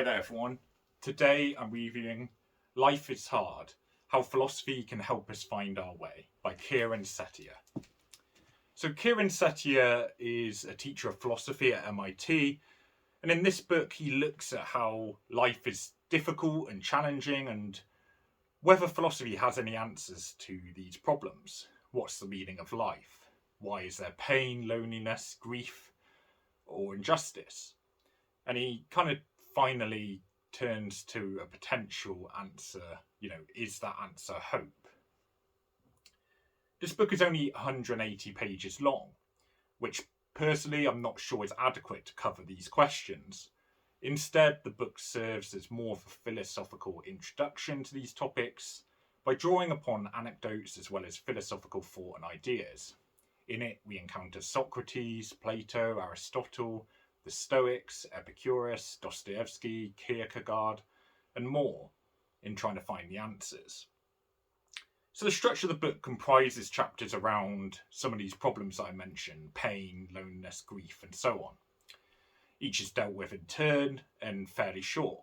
Hi there, everyone. Today I'm reviewing Life is Hard, How Philosophy Can Help Us Find Our Way by Kieran Setiya. So Kieran Setiya is a teacher of philosophy at MIT, and in this book he looks at how life is difficult and challenging and whether philosophy has any answers to these problems. What's the meaning of life? Why is there pain, loneliness, grief, or injustice? And he kind of finally turns to a potential answer. Is that answer hope? This book is only 180 pages long, which personally I'm not sure is adequate to cover these questions. Instead, the book serves as more of a philosophical introduction to these topics by drawing upon anecdotes as well as philosophical thought and ideas. In it, we encounter Socrates, Plato, Aristotle, the Stoics, Epicurus, Dostoevsky, Kierkegaard, and more in trying to find the answers. So the structure of the book comprises chapters around some of these problems that I mentioned: pain, loneliness, grief, and so on. Each is dealt with in turn and fairly short,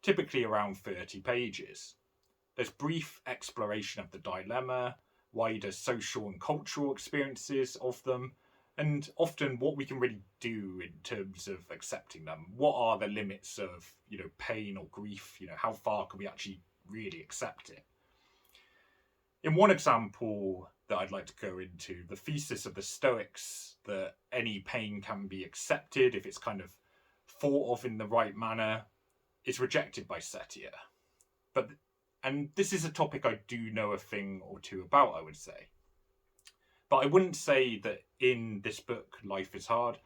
typically around 30 pages. There's brief exploration of the dilemma, wider social and cultural experiences of them, and often what we can really do in terms of accepting them. What are the limits of, pain or grief? How far can we actually really accept it? In one example that I'd like to go into, the thesis of the Stoics that any pain can be accepted if it's kind of thought of in the right manner is rejected by Setiya. And this is a topic I do know a thing or two about, I would say. But I wouldn't say that in this book, Life is Hard,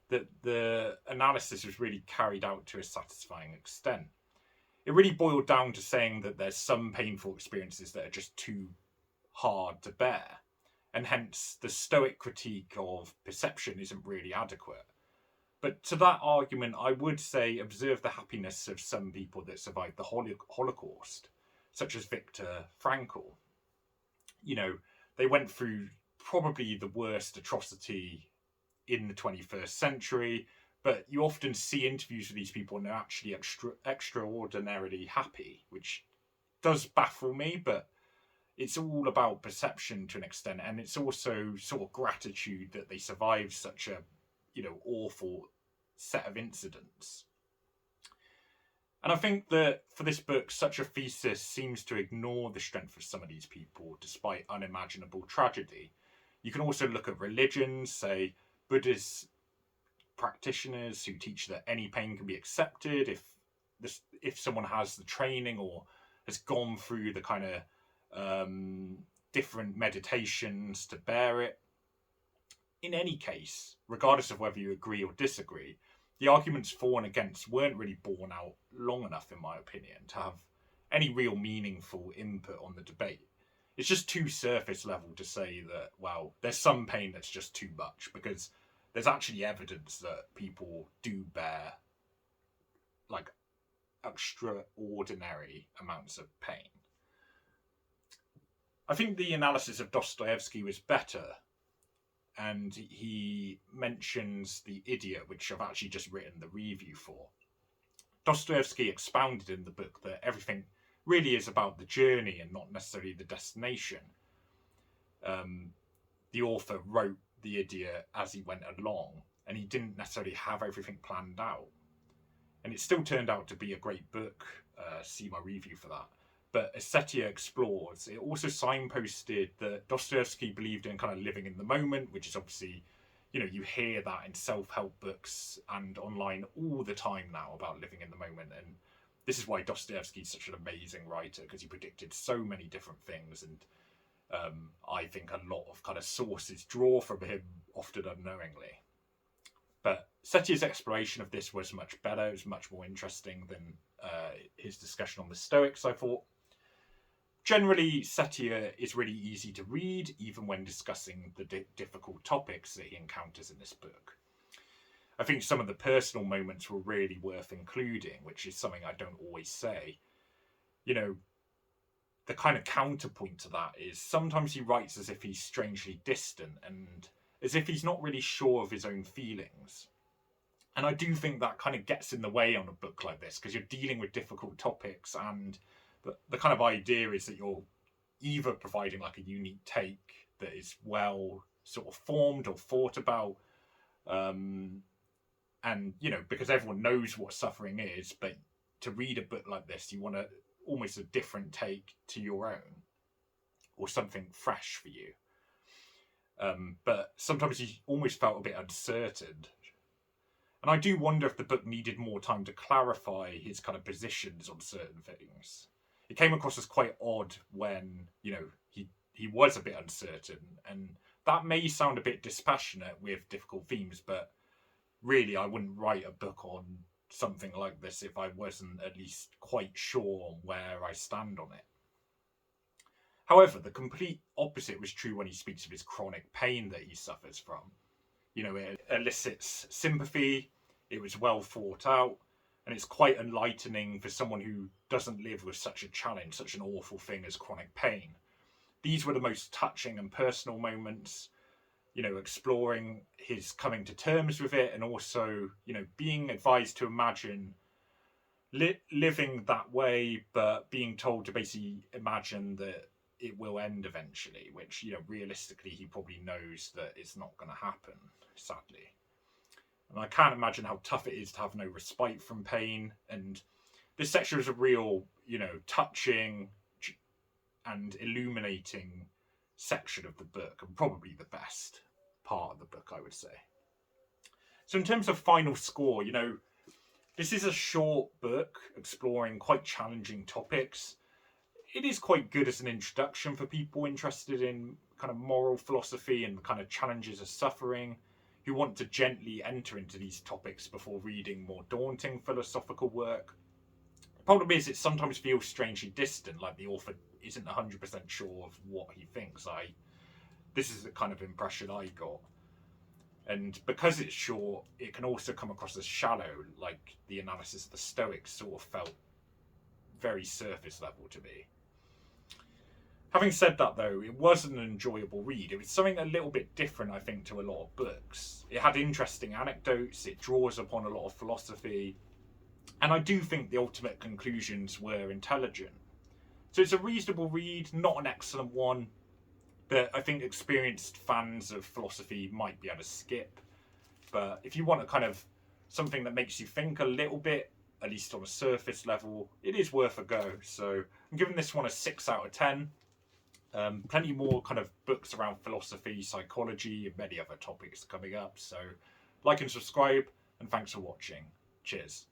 that the analysis was really carried out to a satisfying extent. It really boiled down to saying that there's some painful experiences that are just too hard to bear, and hence the Stoic critique of perception isn't really adequate. But to that argument, I would say observe the happiness of some people that survived the Holocaust, such as Viktor Frankl. They went through probably the worst atrocity in the 21st century, but you often see interviews with these people and they're actually extraordinarily happy, which does baffle me, but it's all about perception to an extent, and it's also sort of gratitude that they survived such a, awful set of incidents. And I think that for this book, such a thesis seems to ignore the strength of some of these people despite unimaginable tragedy. You can also look at religions, say Buddhist practitioners who teach that any pain can be accepted if someone has the training or has gone through the kind of different meditations to bear it. In any case, regardless of whether you agree or disagree, the arguments for and against weren't really borne out long enough, in my opinion, to have any real meaningful input on the debate. It's just too surface level to say that, well, there's some pain that's just too much, because there's actually evidence that people do bear like extraordinary amounts of pain. I think the analysis of Dostoevsky was better, and he mentions The Idiot, which I've actually just written the review for. Dostoevsky expounded in the book that everything really is about the journey and not necessarily the destination. The author wrote The Idiot as he went along, and he didn't necessarily have everything planned out. And it still turned out to be a great book. See my review for that. But as Setiya explores, it also signposted that Dostoevsky believed in kind of living in the moment, which is obviously, you hear that in self-help books and online all the time now about living in the moment. And this is why Dostoevsky is such an amazing writer, because he predicted so many different things. And I think a lot of kind of sources draw from him, often unknowingly. But Setiya's exploration of this was much better. It was much more interesting than his discussion on the Stoics, I thought. Generally, Setiya is really easy to read, even when discussing the difficult topics that he encounters in this book. I think some of the personal moments were really worth including, which is something I don't always say. The kind of counterpoint to that is sometimes he writes as if he's strangely distant and as if he's not really sure of his own feelings. And I do think that kind of gets in the way on a book like this, because you're dealing with difficult topics, and the kind of idea is that you're either providing like a unique take that is well sort of formed or thought about, and because everyone knows what suffering is, but to read a book like this, you want almost a different take to your own, or something fresh for you. But sometimes he almost felt a bit uncertain. And I do wonder if the book needed more time to clarify his kind of positions on certain things. It came across as quite odd when, he was a bit uncertain. And that may sound a bit dispassionate with difficult themes, but really I wouldn't write a book on something like this if I wasn't at least quite sure on where I stand on it. However, the complete opposite was true when he speaks of his chronic pain that he suffers from. It elicits sympathy, it was well thought out, and it's quite enlightening for someone who doesn't live with such a challenge, such an awful thing as chronic pain. These were the most touching and personal moments, exploring his coming to terms with it, and also, being advised to imagine living that way, but being told to basically imagine that it will end eventually, which, realistically he probably knows that it's not going to happen, sadly. And I can't imagine how tough it is to have no respite from pain. And this section is a real, touching and illuminating section of the book, and probably the best part of the book, I would say. So in terms of final score, this is a short book exploring quite challenging topics. It is quite good as an introduction for people interested in kind of moral philosophy and the kind of challenges of suffering, who want to gently enter into these topics before reading more daunting philosophical work. The problem is it sometimes feels strangely distant, like the author isn't 100% sure of what he thinks. This is the kind of impression I got. And because it's short, it can also come across as shallow, like the analysis of the Stoics sort of felt very surface level to me. Having said that, though, it was an enjoyable read. It was something a little bit different, I think, to a lot of books. It had interesting anecdotes, it draws upon a lot of philosophy, and I do think the ultimate conclusions were intelligent. So it's a reasonable read, not an excellent one, that I think experienced fans of philosophy might be able to skip. But if you want a kind of something that makes you think a little bit, at least on a surface level, it is worth a go. So I'm giving this one a 6 out of 10. Plenty more kind of books around philosophy, psychology, and many other topics coming up. So like and subscribe, and thanks for watching. Cheers.